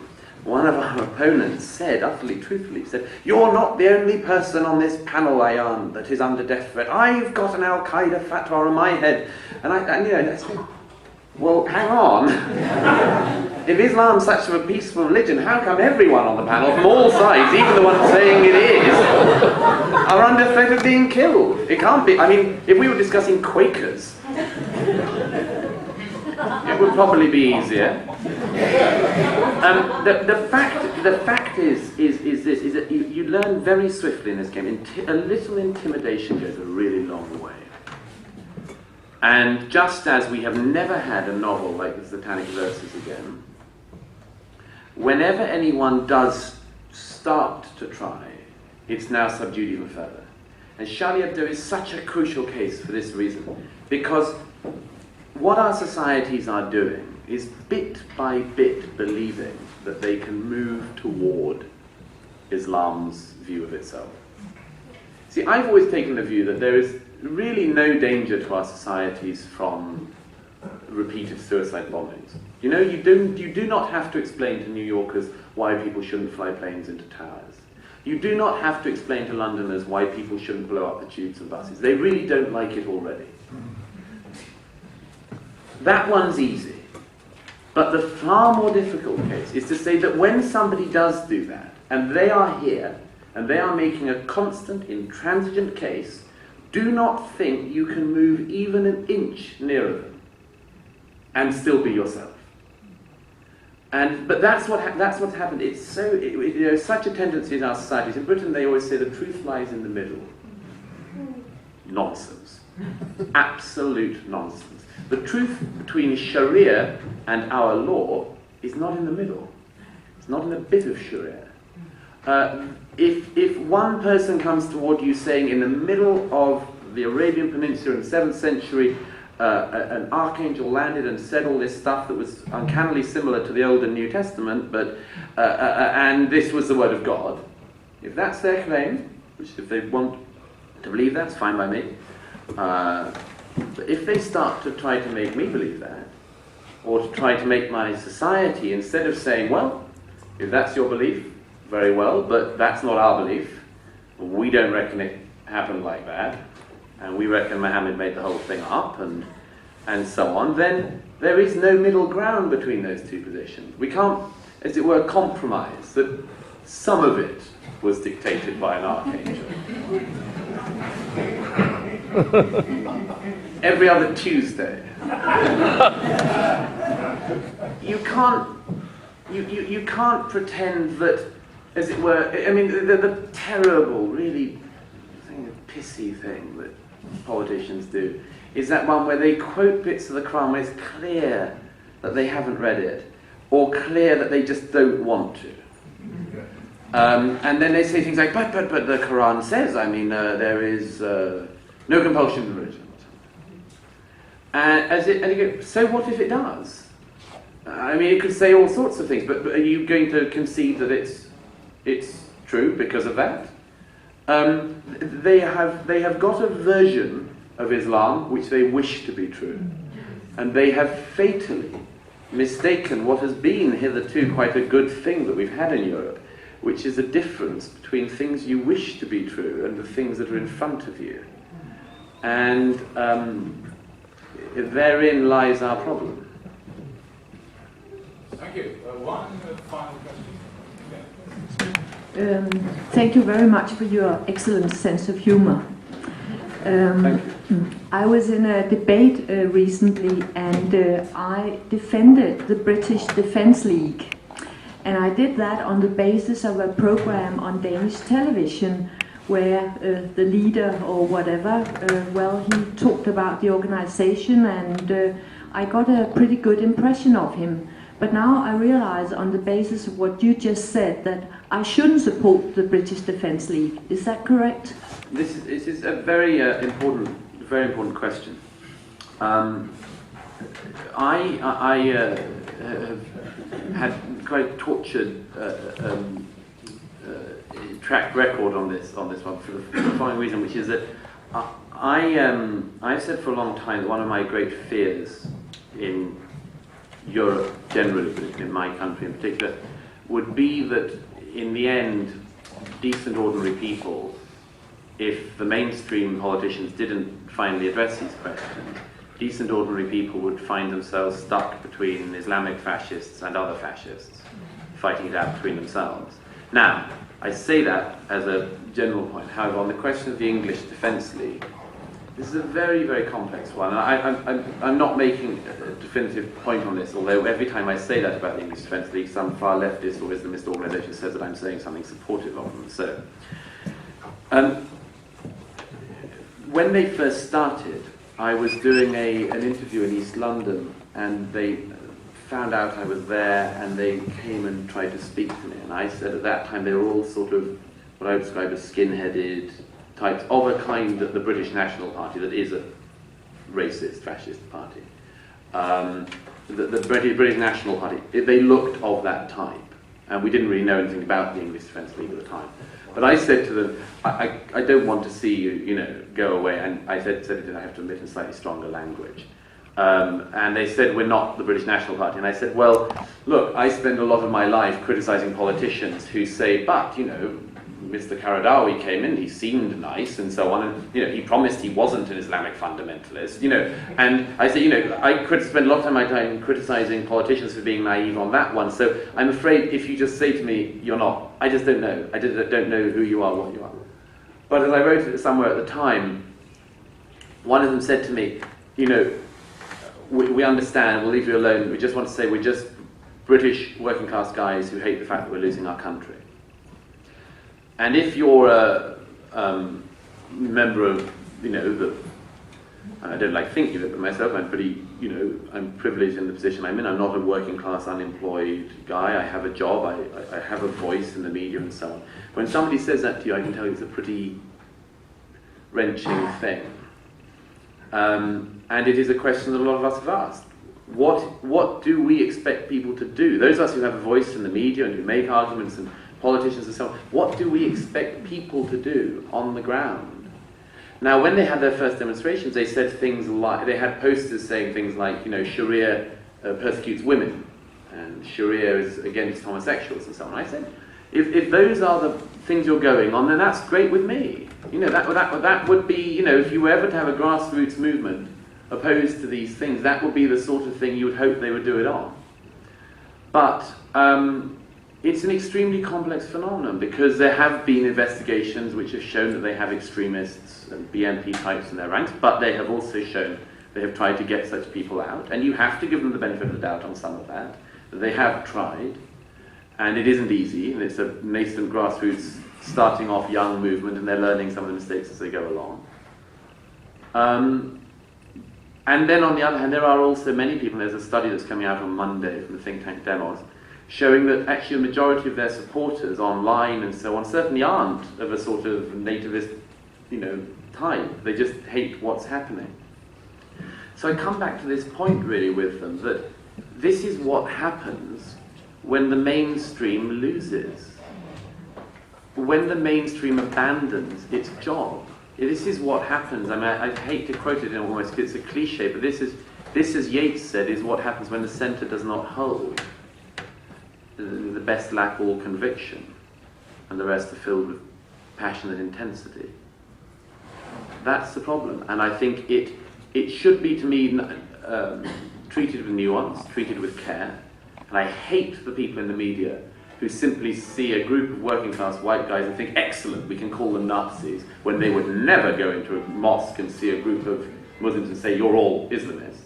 one of our opponents said, utterly truthfully, said, "You're not the only person on this panel, Ayaan, that is under death threat. I've got an Al-Qaeda fatwa on my head." And I said, well, hang on. If Islam's such a peaceful religion, how come everyone on the panel, from all sides, even the ones saying it is, are under threat of being killed? It can't be. I mean, if we were discussing Quakers, it would probably be easier. The fact is that you learn very swiftly in this game. A little intimidation goes a really long way. And just as we have never had a novel like the Satanic Verses again, whenever anyone does start to try, it's now subdued even further. And Charlie Hebdo is such a crucial case for this reason, because what our societies are doing is bit by bit believing that they can move toward Islam's view of itself. See, I've always taken the view that there is really no danger to our societies from repeated suicide bombings. You do not have to explain to New Yorkers why people shouldn't fly planes into towers. You do not have to explain to Londoners why people shouldn't blow up the tubes and buses. They really don't like it already. That one's easy. But the far more difficult case is to say that when somebody does do that, and they are here, and they are making a constant, intransigent case, do not think you can move even an inch nearer them and still be yourself. But that's what's happened. It's such a tendency in our societies. In Britain, they always say the truth lies in the middle. Nonsense. Absolute nonsense. The truth between Sharia and our law is not in the middle. It's not in a bit of Sharia. If one person comes toward you saying in the middle of the Arabian Peninsula in the 7th century, an archangel landed and said all this stuff that was uncannily similar to the Old and New Testament, and this was the word of God, if that's their claim, which if they want to believe that's fine by me, but if they start to try to make me believe that, or to try to make my society, instead of saying, well, if that's your belief, very well, but that's not our belief, we don't reckon it happened like that, and we reckon Muhammad made the whole thing up, and so on, then there is no middle ground between those two positions. We can't, as it were, compromise that some of it was dictated by an archangel. Every other Tuesday. You can't pretend that, as it were, I mean, the terrible, really pissy thing that politicians do is that one where they quote bits of the Quran when it's clear that they haven't read it, or clear that they just don't want to. And then they say things like, but the Quran says, there is no compulsion in religion. And you go, so what if it does? I mean, it could say all sorts of things, but are you going to concede that it's true because of that? They have got a version of Islam which they wish to be true, and they have fatally mistaken what has been hitherto quite a good thing that we've had in Europe, which is a difference between things you wish to be true and the things that are in front of you. And therein lies our problem. Thank you. One final question. Thank you very much for your excellent sense of humor. Thank you. I was in a debate recently, and I defended the British Defence League. And I did that on the basis of a program on Danish television where the leader or whatever, he talked about the organization, and I got a pretty good impression of him. But now I realize, on the basis of what you just said, that I shouldn't support the British Defence League. Is that correct? This is a very important question. I have had quite a tortured track record on this one for the following reason, which is that I've said for a long time that one of my great fears in Europe generally, but in my country in particular, would be that in the end, decent ordinary people, if the mainstream politicians didn't finally address these questions, decent ordinary people would find themselves stuck between Islamic fascists and other fascists, fighting it out between themselves. Now, I say that as a general point. However, on the question of the English Defence League, this is a very, very complex one. I'm not making a definitive point on this, although every time I say that about the English Defence League, some far leftist or Islamist organisation says that I'm saying something supportive of them. So, when they first started, I was doing an interview in East London, and they found out I was there, and they came and tried to speak to me. And I said at that time they were all sort of what I would describe as skin-headed types of a kind that the British National Party, that is a racist, fascist party. The British National Party, they looked of that type, and we didn't really know anything about the English Defence League at the time. But I said to them, I don't want to see you, go away. And I said it, I have to admit, in slightly stronger language. And they said, we're not the British National Party. And I said, well, look, I spend a lot of my life criticising politicians who say, but, Mr. Karadawi came in, he seemed nice and so on, and he promised he wasn't an Islamic fundamentalist, and I say, I could spend a lot of my time criticising politicians for being naive on that one, so I'm afraid if you just say to me, you're not, I just don't know, I don't know who you are, what you are. But as I wrote it somewhere at the time, one of them said to me, we understand, we'll leave you alone, we just want to say we're just British working class guys who hate the fact that we're losing our country. And if you're a member of, I don't like thinking of it, but myself, I'm pretty, I'm privileged in the position I'm in. I'm not a working class unemployed guy. I have a job, I have a voice in the media and so on. When somebody says that to you, I can tell you it's a pretty wrenching thing. And it is a question that a lot of us have asked. What do we expect people to do? Those of us who have a voice in the media and who make arguments and politicians and so on, what do we expect people to do on the ground? Now, when they had their first demonstrations, they said things like, they had posters saying things like, Sharia persecutes women, and Sharia is against homosexuals and so on. I said, if those are the things you're going on, then that's great with me. That would be, if you were ever to have a grassroots movement opposed to these things, that would be the sort of thing you would hope they would do it on. But it's an extremely complex phenomenon, because there have been investigations which have shown that they have extremists and BNP types in their ranks, but they have also shown they have tried to get such people out, and you have to give them the benefit of the doubt on some of that. They have tried, and it isn't easy, and it's a nascent grassroots starting off young movement, and they're learning some of the mistakes as they go along. And then on the other hand, there are also many people, there's a study that's coming out on Monday from the think tank Demos, showing that actually a majority of their supporters online and so on certainly aren't of a sort of nativist, type. They just hate what's happening. So I come back to this point really with them, that this is what happens when the mainstream loses. When the mainstream abandons its job. This is what happens. I mean, I hate to quote it in almost, it's a cliche, but this, as Yeats said, is what happens when the centre does not hold. The best lack all conviction, and the rest are filled with passionate intensity. That's the problem, and I think it it should be, to me, treated with nuance, treated with care. And I hate the people in the media who simply see a group of working class white guys and think, excellent, we can call them Nazis, when they would never go into a mosque and see a group of Muslims and say, you're all Islamists.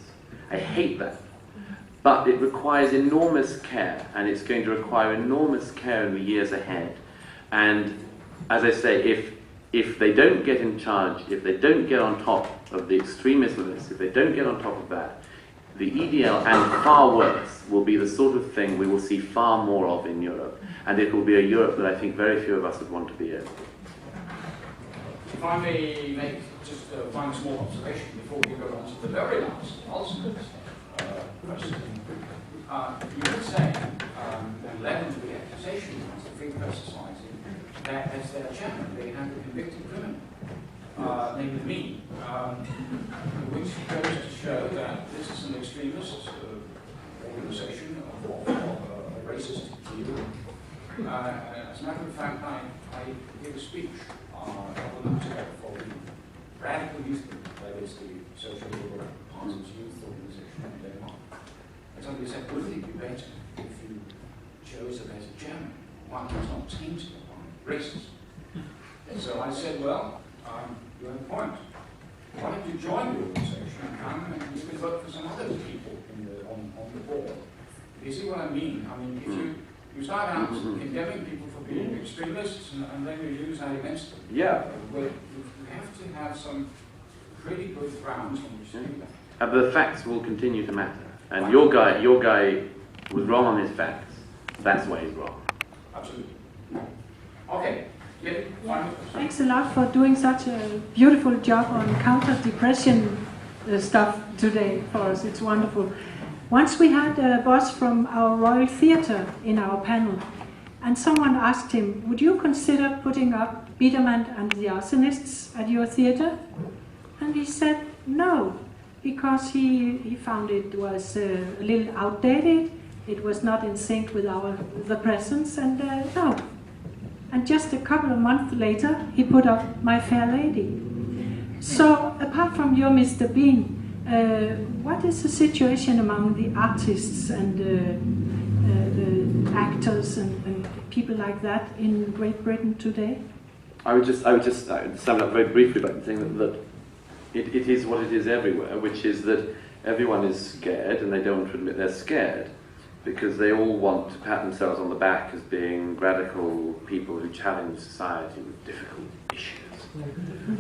I hate that. But it requires enormous care, and it's going to require enormous care in the years ahead. And as I say, if they don't get in charge, if they don't get on top of the extreme Islamists, if they don't get on top of that, the EDL, and far worse, will be the sort of thing we will see far more of in Europe. And it will be a Europe that I think very few of us would want to be in. If I may make just a final small observation before we go on to the very last, ultimate question. You were saying, and led into the accusation against the Free Press Society, that as their chairman they had a convicted criminal, namely me, which goes to show that this is an extremist organization of a racist view. As a matter of fact, I gave a speech a couple of months ago for the Radical Youth Group, that is the Social Liberal Party's youth organization in Denmark. And somebody said, wouldn't it be better if you chose them as a chairman, one who's not tainted by racism? And so I said, well, you have a point. Why don't you join the organization and come and you can vote for some other people on the board? You see what I mean? I mean, if you start out condemning people for being extremists and then you use that against them. Yeah. Well, you have to have some pretty good grounds on which to do that. And the facts will continue to matter. And your guy was wrong on his facts. That's why he's wrong. Absolutely. Okay. Yeah, thanks a lot for doing such a beautiful job on counter-depression stuff today for us. It's wonderful. Once we had a boss from our Royal Theatre in our panel, and someone asked him, would you consider putting up Biedermann and the Arsonists at your theatre? And he said no, because he found it was a little outdated, it was not in sync with the presence, and no. And just a couple of months later, he put up My Fair Lady. So, apart from you, Mr. Bean, what is the situation among the artists and the actors and people like that in Great Britain today? I would just sum it up very briefly by saying that it is what it is everywhere, which is that everyone is scared and they don't want to admit they're scared, because they all want to pat themselves on the back as being radical people who challenge society with difficult issues.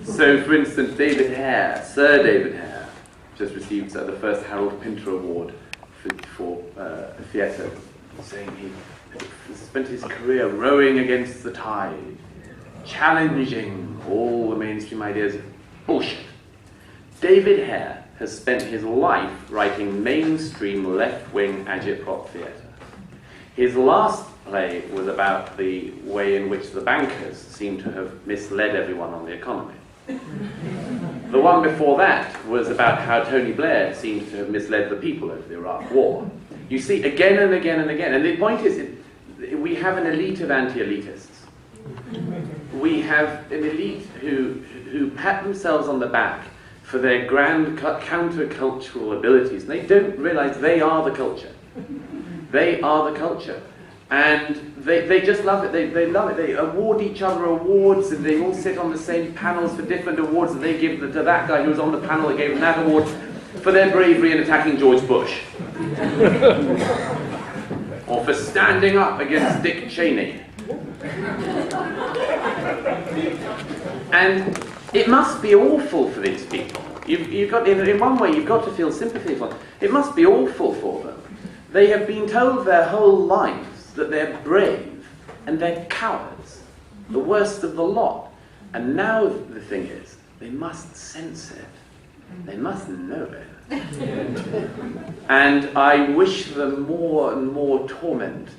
So, for instance, Sir David Hare, just received the first Harold Pinter Award for theatre, saying he spent his career rowing against the tide, challenging all the mainstream ideas. Bullshit. David Hare has spent his life writing mainstream left-wing agitprop theatre. His last play was about the way in which the bankers seem to have misled everyone on the economy. The one before that was about how Tony Blair seems to have misled the people over the Iraq War. You see, again and again and again. And the point is, we have an elite of anti-elitists. We have an elite who pat themselves on the back for their grand counter-cultural abilities. And they don't realize they are the culture. They are the culture. And they just love it. They love it. They award each other awards, and they all sit on the same panels for different awards, and they give to that guy who was on the panel that gave them that award for their bravery in attacking George Bush. Or for standing up against Dick Cheney. And it must be awful for these people. You've got, in one way, you've got to feel sympathy for them. It must be awful for them. They have been told their whole lives that they're brave and they're cowards, the worst of the lot. And now the thing is, they must sense it. They must know it. And I wish them more and more torment.